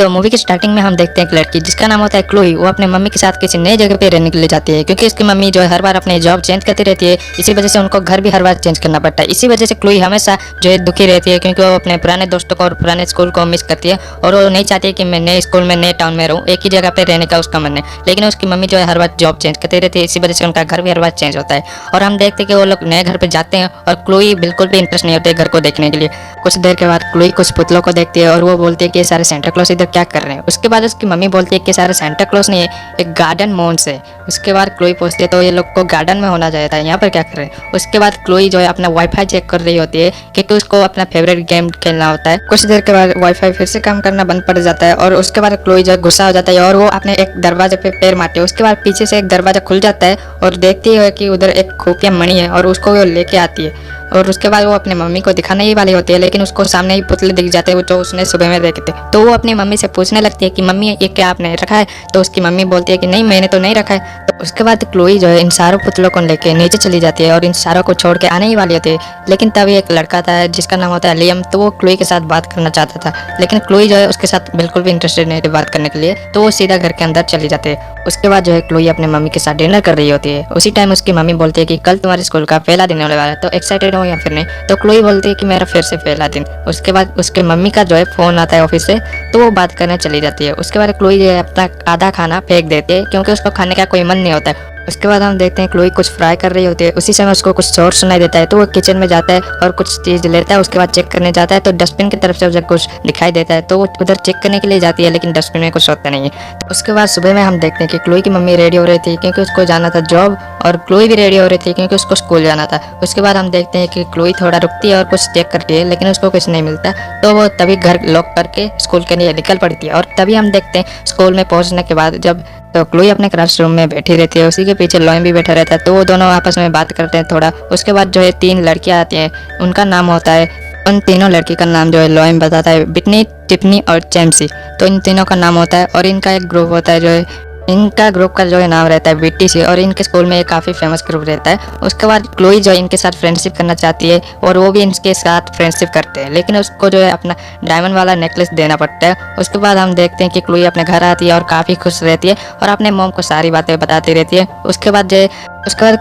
तो मूवी की स्टार्टिंग में हम देखते हैं एक लड़की जिसका नाम होता है क्लोई। वो अपने मम्मी के साथ किसी नई जगह पे रहने के लिए जाती है क्योंकि उसकी मम्मी जो है हर बार अपनी जॉब चेंज करती रहती है। इसी वजह से उनको घर भी हर बार चेंज करना पड़ता है। इसी वजह से क्लोई हमेशा जो है दुखी रहती है क्योंकि वो अपने पुराने दोस्तों को और पुराने स्कूल को मिस करती है और वो नहीं चाहती है कि मैं नए स्कूल में नए टाउन में रहूँ। एक ही जगह पे रहने का उसका मन है, लेकिन उसकी मम्मी जो है हर बार जॉब चेंज करती रहती है। इसी वजह से उनका घर भी हर बार चेंज होता है और हम देखते हैं कि वो लोग नए घर पे जाते हैं और क्लोई बिल्कुल भी इंटरेस्ट नहीं होते घर को देखने के लिए। कुछ देर के बाद क्लोई कुछ पुतलों को देखती है और वो बोलती है कि ये सारे सेंटा क्लॉज इधर क्या कर रहे हैं। उसके बाद उसकी मम्मी बोलती है कि सारे सेंटा क्लॉज नहीं है, एक गार्डन मॉन्स है। उसके बाद क्लोई पूछती है तो ये लोग को गार्डन में होना चाहिए था, यहाँ पर क्या कर रहे हैं। उसके बाद क्लोई जो है अपना वाईफाई चेक कर रही होती है क्योंकि उसको अपना फेवरेट गेम खेलना होता है। कुछ देर के बाद वाईफाई फिर से काम करना बंद पड़ जाता है और उसके बाद क्लोई जो है गुस्सा हो जाता है और वो अपने एक दरवाजे पे पैर मारती है। उसके बाद पीछे से एक दरवाजा खुल जाता है और देखती है कि उधर एक खुफिया मणि है और उसको वो लेके आती है। और उसके बाद वो अपने मम्मी को दिखाने ही वाली होती है, लेकिन उसको सामने ही पुतले दिख जाते हैं जो उसने सुबह में देखे थे। तो वो अपनी मम्मी से पूछने लगती है कि मम्मी ये क्या आपने रखा है। तो उसकी मम्मी बोलती है कि नहीं, मैंने तो नहीं रखा है। तो उसके बाद क्लोई जो है इन सारों पुतलों को लेके नीचे चली जाती है और इन सारों को छोड़ के आने ही वाली होती है। लेकिन तभी एक लड़का था जिसका नाम होता है लियम, तो वो क्लोई के साथ बात करना चाहता था, लेकिन क्लोई जो है उसके साथ बिल्कुल भी इंटरेस्टेड नहीं थी बात करने के लिए। तो वो सीधा घर के अंदर चली जाती है। उसके बाद जो है क्लोई अपने मम्मी के साथ डिनर कर रही होती है। उसी टाइम उसकी मम्मी बोलती है कि कल तुम्हारे स्कूल का पहला दिन होने वाला है, तो एक्साइटेड हो या फिर नहीं। तो क्लोई बोलती है कि मेरा फिर से पहला दिन। उसके बाद उसके मम्मी का जो है फोन आता है ऑफिस से, तो वो बात करने चली जाती है। उसके बाद क्लोई जो है अपना आधा खाना फेंक देती है क्योंकि उसको खाने का कोई मन नहीं होता है। उसके बाद हम देखते हैं क्लोई कुछ फ्राई कर रही होती है। उसी समय उसको कुछ शोर सुनाई देता है, तो वो किचन में जाता है और कुछ चीज़ लेता है। उसके बाद चेक करने जाता है तो डस्टबिन की तरफ से उसे कुछ दिखाई देता है, तो वो उधर चेक करने के लिए जाती है, लेकिन डस्टबिन में कुछ होता नहीं है। तो उसके बाद सुबह में हम देखते हैं कि क्लोई की मम्मी रेडी हो रही थी क्योंकि उसको जाना था जॉब और क्लोई भी रेडी हो रही थी क्योंकि उसको स्कूल जाना था। उसके बाद हम देखते हैं कि क्लोई थोड़ा रुकती है और कुछ चेक करती है, लेकिन उसको कुछ नहीं मिलता। तो वो तभी घर लॉक करके स्कूल के लिए निकल पड़ती है। और तभी हम देखते हैं स्कूल में पहुंचने के बाद जब तो क्लोई अपने क्लासरूम में बैठी रहती है, उसी के पीछे लॉयम भी बैठा रहता है। तो वो दोनों आपस में बात करते हैं थोड़ा। उसके बाद जो है 3 लड़कियां आती हैं, उनका नाम होता है, उन तीनों लड़की का नाम जो है लॉयम बताता है, बिटनी, टिफनी और चैम्सी। तो इन तीनों का नाम होता है और इनका एक ग्रुप होता है, जो है इनका ग्रुप का जो है नाम रहता है बीटीसी और इनके स्कूल में एक काफ़ी फेमस ग्रुप रहता है। उसके बाद क्लोई जो है इनके साथ फ्रेंडशिप करना चाहती है और वो भी इनके साथ फ्रेंडशिप करते हैं, लेकिन उसको जो है अपना डायमंड वाला नेकलेस देना पड़ता है। उसके बाद हम देखते हैं कि क्लोई अपने घर आती है और काफ़ी खुश रहती है और अपने मॉम को सारी बातें बताती रहती है। उसके बाद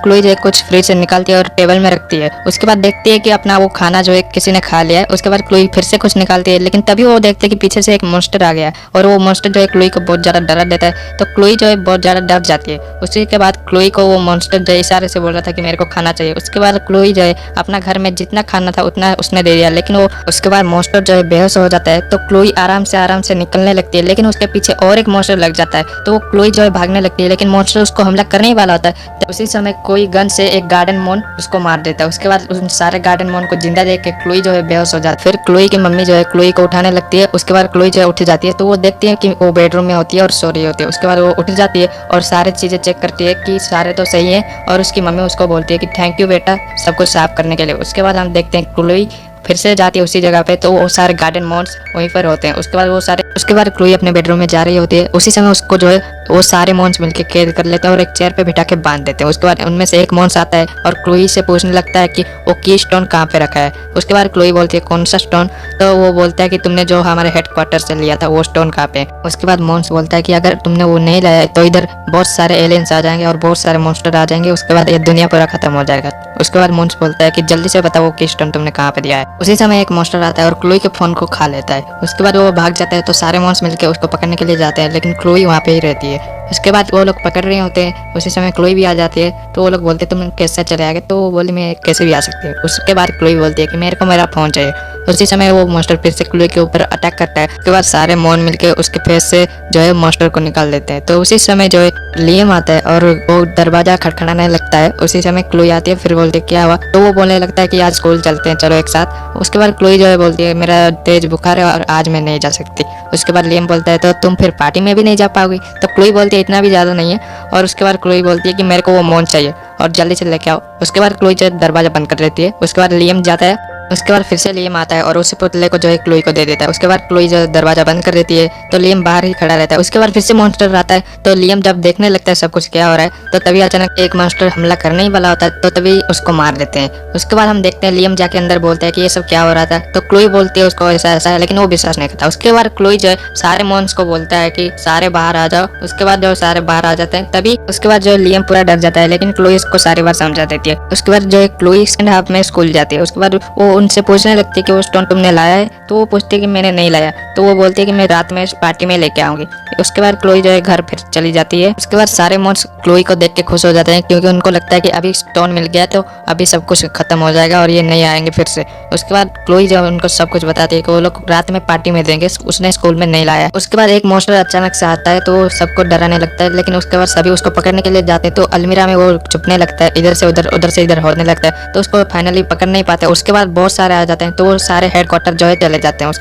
क्लोई जो है कुछ फ्रिज से निकालती है और टेबल में रखती है। उसके बाद देखती है कि अपना वो खाना जो है किसी ने खा लिया है। उसके बाद क्लोई फिर से कुछ निकालती है, लेकिन तभी वो देखते हैं कि पीछे से एक मॉन्स्टर आ गया है और वो मॉन्स्टर जो है क्लोई को बहुत ज़्यादा डरा देता है। तो क्लोई जो है बहुत ज़्यादा डर जाती है। उसी के बाद क्लोई को वो मॉन्स्टर जो है इशारे से बोल रहा था कि मेरे को खाना चाहिए। उसके बाद क्लोई जो है अपना घर में जितना खाना था उतना उसने दे दिया, लेकिन वो उसके बाद मॉन्स्टर जो है बेहोश हो जाता है। तो क्लोई आराम से निकलने लगती है, लेकिन उसके पीछे और एक मॉन्स्टर लग जाता है। तो वो क्लोई जो है भागने लगती है, लेकिन मॉन्स्टर उसको हमला करने ही वाला होता है। तो उसी समय कोई गन से एक गार्डन मोन उसको मार देता है। उसके बाद उन सारे गार्डन मोन को जिंदा देख के क्लोई जो है बेहोश हो जाती है। फिर क्लोई की मम्मी जो है क्लोई को उठाने लगती है। उसके बाद क्लोई जो है उठ जाती है, तो वो देखती है कि वो बेडरूम में होती है और सो रही होती है। उसके बाद वो उठ जाती है और सारी चीजें चेक करती है कि सारे तो सही है और उसकी मम्मी उसको बोलती है कि थैंक यू बेटा सब कुछ साफ करने के लिए। उसके बाद हम देखते हैं क्लोई फिर से जाती है उसी जगह पे, तो वो सारे गार्डन मॉन्स वहीं पर होते हैं। उसके बाद क्लोई अपने बेडरूम में जा रही होती है। उसी समय उसको जो है वो सारे मॉन्स मिलके कैद कर लेते हैं और एक चेयर पे बिठा के बांध देते हैं। उसके बाद उनमें से एक मॉन्स आता है और क्लोई से पूछने लगता है कि वो की स्टोन कहाँ पे रखा है। उसके बाद क्लोई बोलती है कौन सा स्टोन। तो वो बोलता है कि तुमने जो हमारे हेडक्वार्टर से लिया था वो स्टोन कहाँ पे। उसके बाद मॉन्स बोलता है कि अगर तुमने वो नहीं लाया तो इधर बहुत सारे एलियंस आ जाएंगे और बहुत सारे मॉन्स्टर आ जाएंगे। उसके बाद ये दुनिया पूरा खत्म हो जाएगा। उसके बाद मॉन्स बोलता है कि जल्दी से बताओ वो की स्टोन तुमने कहाँ पे दिया है। उसी समय एक मॉन्स्टर आता है और क्लोई के फोन को खा लेता है। उसके बाद वो भाग जाता है, तो सारे मॉन्स मिलकर उसको पकड़ने के लिए जाते हैं, लेकिन क्लोई वहाँ पे ही रहती है। उसके बाद वो लोग पकड़ रहे होते हैं। उसी समय क्लोई भी आ जाती है, तो वो लोग बोलते तुम कैसे चले आ गए। तो वो बोली मैं कैसे भी आ सकती हूँ। उसके बाद क्लोई बोलती है कि मेरे को मेरा फोन चाहिए। उसी समय वो मॉन्स्टर फिर से क्लोई के ऊपर अटैक करता है। उसके बाद सारे मॉन मिलके उसके फेस से जो है मॉन्स्टर को निकाल देते हैं। तो उसी समय जो है लियम आता है और वो दरवाजा खटखटाने लगता है। उसी समय क्लोई आती है, फिर बोलती है क्या हुआ। तो वो बोलने लगता है कि आज स्कूल चलते हैं चलो एक साथ। उसके बाद क्लोई जो है बोलती है मेरा तेज बुखार है और आज मैं नहीं जा सकती। उसके बाद लियम बोलता है तो तुम फिर पार्टी में भी नहीं जा पाओगी। तो क्लोई बोलती है इतना भी ज़्यादा नहीं है। और उसके बाद क्लोई बोलती है कि मेरे को वो मॉन चाहिए और जल्दी से लेके आओ। उसके बाद क्लोई जो दरवाजा बंद कर देती है। उसके बाद लियम जाता है उसके बाद फिर से लियम आता है और उस पुतले को जो है क्लोई को दे देता है। उसके बाद क्लोई जो दरवाजा बंद कर देती है तो लियम बाहर ही खड़ा रहता है। उसके बाद फिर से मॉन्स्टर आता है तो लियम जब देखने लगता है सब कुछ क्या हो रहा है तो तभी अचानक एक मॉन्स्टर हमला करने ही वाला होता है तो तभी उसको मार देते हैं। उसके बाद हम देखते हैं लियम जाके अंदर बोलता है कि ये सब क्या हो रहा था, तो क्लोई बोलती है उसको ऐसा ऐसा है, लेकिन वो विश्वास नहीं करता। उसके बाद क्लोई जो है सारे मॉन्स को बोलता है कि सारे बाहर आ जाओ। उसके बाद जो सारे बाहर आ जाते हैं तभी उसके बाद जो लियम पूरा डर जाता है, लेकिन क्लोई इसको सारी बार समझा देती है। उसके बाद जो है क्लोई सेकंड हाफ में स्कूल जाती है। उसके बाद वो उनसे पूछने लगती है कि वो स्टोन तुमने लाया है, तो वो पूछती है कि मैंने नहीं लाया, तो वो बोलती है कि मैं रात में पार्टी में लेके आऊंगी। उसके बाद क्लोई जो है घर फिर चली जाती है। उसके बाद सारे मॉन्स क्लोई को देख के खुश हो जाते हैं क्योंकि उनको लगता है कि अभी स्टोन मिल गया तो अभी सब कुछ खत्म हो जाएगा और ये नहीं आएंगे फिर से। उसके बाद क्लोई जो उनको सब कुछ बताती है कि वो लोग रात में पार्टी में देंगे, उसने स्कूल में नहीं लाया। उसके बाद एक मॉन्स्टर अचानक से आता है तो सबको डराने लगता है, लेकिन उसके बाद सभी उसको पकड़ने के लिए जाते हैं तो अलमीरा में वो छुपने लगता है, इधर से उधर उधर से इधर होने लगता है, तो उसको फाइनली पकड़ नहीं पाते। उसके बाद बहुत सारे आ जाते हैं तो वो सारे हेडक्वार्टर जो है चले जाते हैं।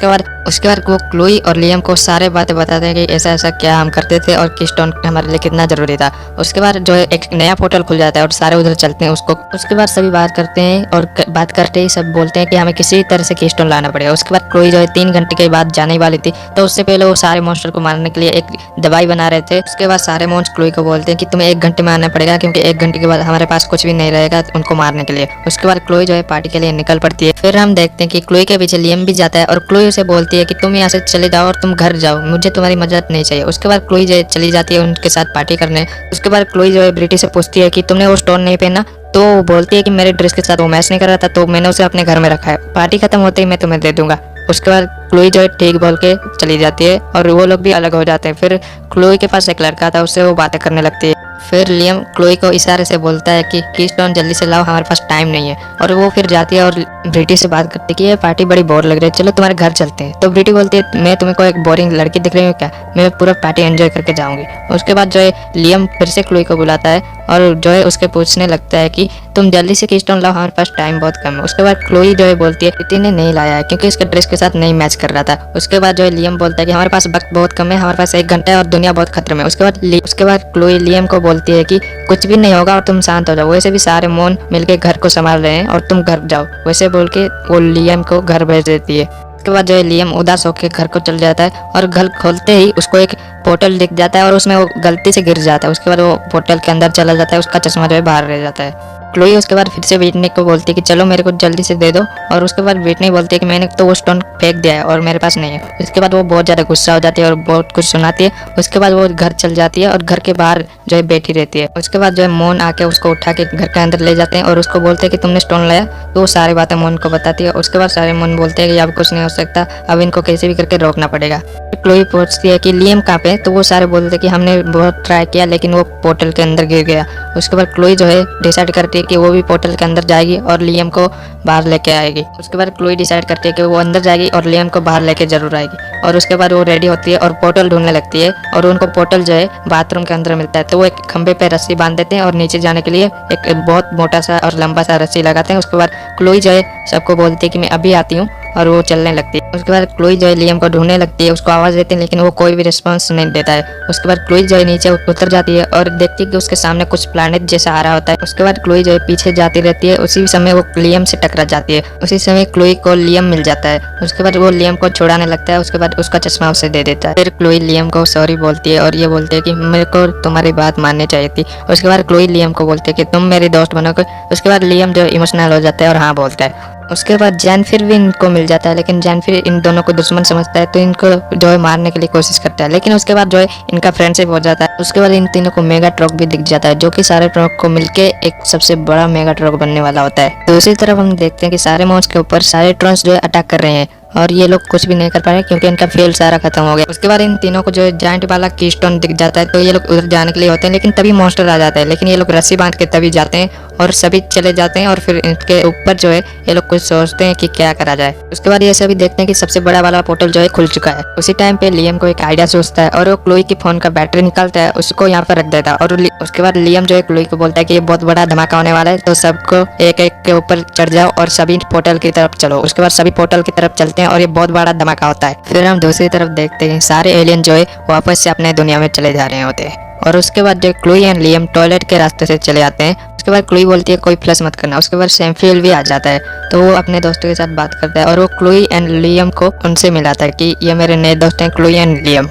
उसके बाद वो क्लोई और लियम को सारे बातें बताते हैं कि ऐसा ऐसा क्या हम करते थे और कीस्टोन हमारे लिए कितना जरूरी था। उसके बाद जो है एक नया पोर्टल खुल जाता है और सारे उधर चलते हैं उसको। उसके बाद सभी बात करते हैं और बात करते ही सब बोलते हैं कि हमें किसी तरह से कीस्टोन लाना पड़ेगा। उसके बाद क्लोई जो है 3 घंटे के बाद जाने वाली थी तो उससे पहले वो सारे मॉन्स्टर को मारने के लिए एक दवाई बना रहे थे। उसके बाद सारे मॉन्स्टर क्लोई को बोलते हैं कि तुम्हें 1 घंटे में आना पड़ेगा क्योंकि 1 घंटे के बाद हमारे पास कुछ भी नहीं रहेगा उनको मारने के लिए। उसके बाद क्लोई जो है पार्टी के लिए निकल पड़ती है। फिर हम देखते हैं कि क्लोई के पीछे लियम भी जाता है और क्लोई उसे बोलती है कि तुम यहाँ से चले जाओ और तुम घर जाओ, मुझे तुम्हारी मदद नहीं चाहिए। उसके बाद क्लोई जो है चली जाती है उनके साथ पार्टी करने। उसके बाद क्लोई जो है ब्रिटी से पूछती है कि तुमने वो स्टोन नहीं पहना, तो वो बोलती है कि मेरे ड्रेस के साथ वो मैच नहीं कर रहा था तो मैंने उसे अपने घर में रखा है, पार्टी खत्म होते ही मैं तुम्हें दे दूंगा। उसके बाद क्लोई जो है ठीक बोल के चली जाती है और वो लोग भी अलग हो जाते हैं। फिर क्लोई के पास एक लड़का था, उससे वो बातें करने लगती है। फिर लियम क्लोई को इशारे से बोलता है कि कीस्टोन जल्दी से लाओ, हमारे पास टाइम नहीं है। और वो फिर जाती है और ब्रिटी से बात करती है कि ये पार्टी बड़ी बोर लग रही है, चलो तुम्हारे घर चलते हैं। तो ब्रिटी बोलती है मैं तुम्हें कोई एक बोरिंग लड़की दिख रही हूँ क्या, मैं पूरा पार्टी एंजॉय करके जाऊंगी। उसके बाद जो है लियम फिर से क्लोई को बुलाता है और जो है उसके पूछने लगता है कि तुम जल्दी से कीस्टोन लाओ, हमारे पास टाइम बहुत कम है। उसके बाद क्लोई जो है बोलती है प्रीति ने नहीं लाया है क्योंकि इसके ड्रेस के साथ नहीं मैच कर रहा था। उसके बाद जो है लियम बोलता है कि हमारे पास वक्त बहुत कम है, हमारे पास 1 घंटा है और दुनिया बहुत खतरे में। उसके बाद क्लोई लियम को बोलती है कि कुछ भी नहीं होगा और तुम शांत हो जाओ, वैसे भी सारे मॉन मिलके घर को संभाल रहे हैं और तुम घर जाओ, वैसे बोल के वो लियम को घर भेज देती है। उसके बाद जो है लियम उदास होकर घर को चल जाता है और घर खोलते ही उसको एक पोर्टल दिख जाता है और उसमें वो गलती से गिर जाता है। उसके बाद वो पोर्टल के अंदर चला जाता है, उसका चश्मा जो है बाहर रह जाता है। क्लोई उसके बाद फिर से व्हिटनी को बोलती है कि चलो मेरे को जल्दी से दे दो, और उसके बाद व्हिटनी बोलती है कि मैंने तो वो स्टोन फेंक दिया है और मेरे पास नहीं है। उसके बाद वो बहुत ज़्यादा गुस्सा हो जाती है और बहुत कुछ सुनाती है। उसके बाद वो घर चल जाती है और घर के बाहर जो है बैठी रहती है। उसके बाद जो है मोन आके उसको उठा के घर के अंदर ले जाते हैं और उसको बोलते हैं कि तुमने स्टोन लाया, तो वो सारी बातें मोन को बताती है। उसके बाद सारे मोन बोलते हैं कि अब कुछ नहीं हो सकता, अब इनको कैसे भी करके रोकना पड़ेगा। क्लोई पूछती है कि लियम कहाँ पे, तो वो सारे बोलते हैं कि हमने बहुत ट्राई किया लेकिन वो पोर्टल के अंदर गिर गया। उसके बाद क्लोई जो है डिसाइड करती है कि वो भी पोर्टल के अंदर जाएगी और लियम को बाहर लेके आएगी। उसके बाद क्लोई डिसाइड करती है कि वो अंदर जाएगी और लियम को बाहर लेके जरूर आएगी। और उसके बाद वो रेडी होती है और पोर्टल ढूंढने लगती है और उनको पोर्टल जो है बाथरूम के अंदर मिलता है। तो वो एक खंबे पे रस्सी बांध देते हैं और नीचे जाने के लिए एक बहुत मोटा सा और लंबा सा रस्सी लगाते हैं। उसके बाद क्लोई जो है सबको बोलती है कि मैं अभी आती हूँ और वो चलने लगती है। उसके बाद क्लोई जो है लियम को ढूंढने लगती है, उसको आवाज़ देती है लेकिन वो कोई भी रिस्पॉन्स नहीं देता है। उसके बाद क्लोई जो है नीचे उतर जाती है और देखती है कि उसके सामने कुछ प्लैनेट जैसा आ रहा होता है। उसके बाद क्लोई जो है पीछे जाती रहती है, उसी समय वो लियम से टकरा जाती है। उसी समय क्लोई को लियम मिल जाता है। उसके बाद वो लियम को छुड़ाने लगता है, उसके बाद उसका चश्मा उसे दे देता है। फिर क्लोई लियम को सॉरी बोलती है और ये बोलती है कि मेरे को तुम्हारी बात माननी चाहिए थी। उसके बाद क्लोई लियम को बोलती है कि तुम मेरी दोस्त बनोगे। उसके बाद लियम जो इमोशनल हो जाता है और हाँ बोलता है। उसके बाद जैन फिर भी इनको मिल जाता है, लेकिन जैन फिर इन दोनों को दुश्मन समझता है तो इनको जो है मारने के लिए कोशिश करता है, लेकिन उसके बाद जो है इनका फ्रेंडशिप हो जाता है। उसके बाद इन तीनों को मेगा ट्रक भी दिख जाता है, जो कि सारे ट्रक को मिलके एक सबसे बड़ा मेगा ट्रक बनने वाला होता है। दूसरी तरफ हम देखते हैं कि सारे मॉन्स के ऊपर सारे ट्रॉन्स जो है अटैक कर रहे हैं और ये लोग कुछ भी नहीं कर पा रहे क्योंकि इनका फ्यूल सारा खत्म हो गया। उसके बाद इन तीनों को जो है जायंट वाला कीस्टोन दिख जाता है, तो ये लोग उधर जाने के लिए होते हैं, लेकिन तभी मॉन्स्टर आ जाता है। लेकिन ये लोग रस्सी बांध के तभी जाते हैं और सभी चले जाते हैं और फिर इनके ऊपर जो है ये लोग कुछ सोचते हैं कि क्या करा जाए। उसके बाद ये सभी देखते हैं कि सबसे बड़ा वाला पोर्टल जो है खुल चुका है। उसी टाइम पे लियम को एक आइडिया सोचता है और वो क्लोई की फोन का बैटरी निकालता है, उसको यहाँ पर रख देता है। और उसके बाद लियम जो है क्लोई को बोलता है कि ये बहुत बड़ा धमाका होने वाला है, तो सबको एक एक के ऊपर चढ़ जाओ और सभी पोर्टल की तरफ चलो। उसके बाद सभी पोर्टल की तरफ चलते हैं और ये बहुत बड़ा धमाका होता है। फिर हम दूसरी तरफ देखते हैं सारे एलियन जो है वापस से अपने दुनिया में चले जा रहे होते हैं और उसके बाद जो क्लोई एंड लियम टॉयलेट के रास्ते से चले आते हैं। उसके बाद क्लोई बोलती है कोई फ्लश मत करना। उसके बाद सैमुअल भी आ जाता है, तो वो अपने दोस्तों के साथ बात करता है और वो क्लोई एंड लियम को उनसे मिलाता है कि ये मेरे नए दोस्त हैं क्लोई एंड लियम।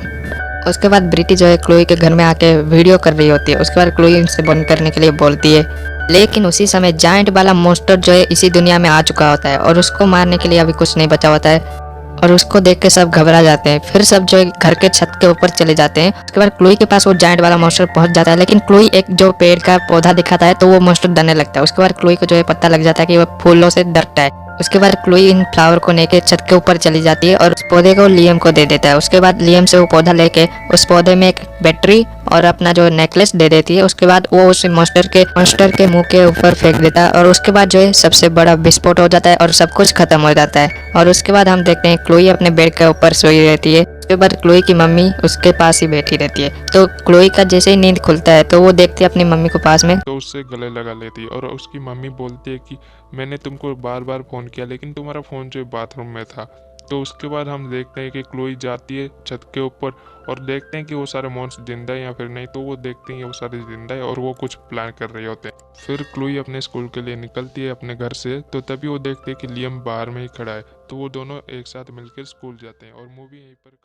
उसके बाद ब्रिटी जो है क्लोई के घर में आके वीडियो कर रही होती है। उसके बाद क्लोई उनसे बंद करने के लिए बोलती है, लेकिन उसी समय जायंट वाला मोस्टर जो है इसी दुनिया में आ चुका होता है और उसको मारने के लिए अभी कुछ नहीं बचा होता है और उसको देख के सब घबरा जाते हैं। फिर सब जो है घर के छत के ऊपर चले जाते हैं। उसके बाद क्लोई के पास वो जायंट वाला मोस्टर पहुंच जाता है, लेकिन क्लोई एक जो पेड़ का पौधा दिखाता है तो वो मोस्टर डरने लगता है। उसके बाद क्लोई को जो है पता लग जाता है कि वो फूलों से डरता है। उसके बाद क्लोई इन फ्लावर को लेके छत के ऊपर चली जाती है और उस पौधे को लियम को दे देता है। उसके बाद लियम से वो पौधा लेके उस पौधे में एक बैटरी और अपना जो नेकलेस दे देती है। उसके बाद वो उस मॉन्स्टर के मुंह के ऊपर फेंक देता है और उसके बाद जो है सबसे बड़ा विस्फोट हो जाता है और सब कुछ खत्म हो जाता है। और उसके बाद हम देखते हैं क्लोई अपने बेड के ऊपर सोई रहती है। उसके बाद क्लोई की मम्मी उसके पास ही बैठी रहती है। तो क्लोई का जैसे ही नींद खुलता है तो वो देखती है अपनी मम्मी को पास में, तो उससे गले लगा लेती है और उसकी मम्मी बोलती है कि मैंने तुमको बार बार फ़ोन किया लेकिन तुम्हारा फ़ोन जो है बाथरूम में था। तो उसके बाद हम देखते हैं कि क्लोई जाती है छत के ऊपर और देखते हैं कि वो सारे मॉन्स्टर जिंदा है या फिर नहीं। तो वो देखते हैं कि वो सारे जिंदा है और वो कुछ प्लान कर रहे होते हैं। फिर क्लोई अपने स्कूल के लिए निकलती है अपने घर से, तो तभी वो देखते हैं कि लियम बाहर में ही खड़ा है। तो वो दोनों एक साथ मिलकर स्कूल जाते हैं और मूवी यहीं पर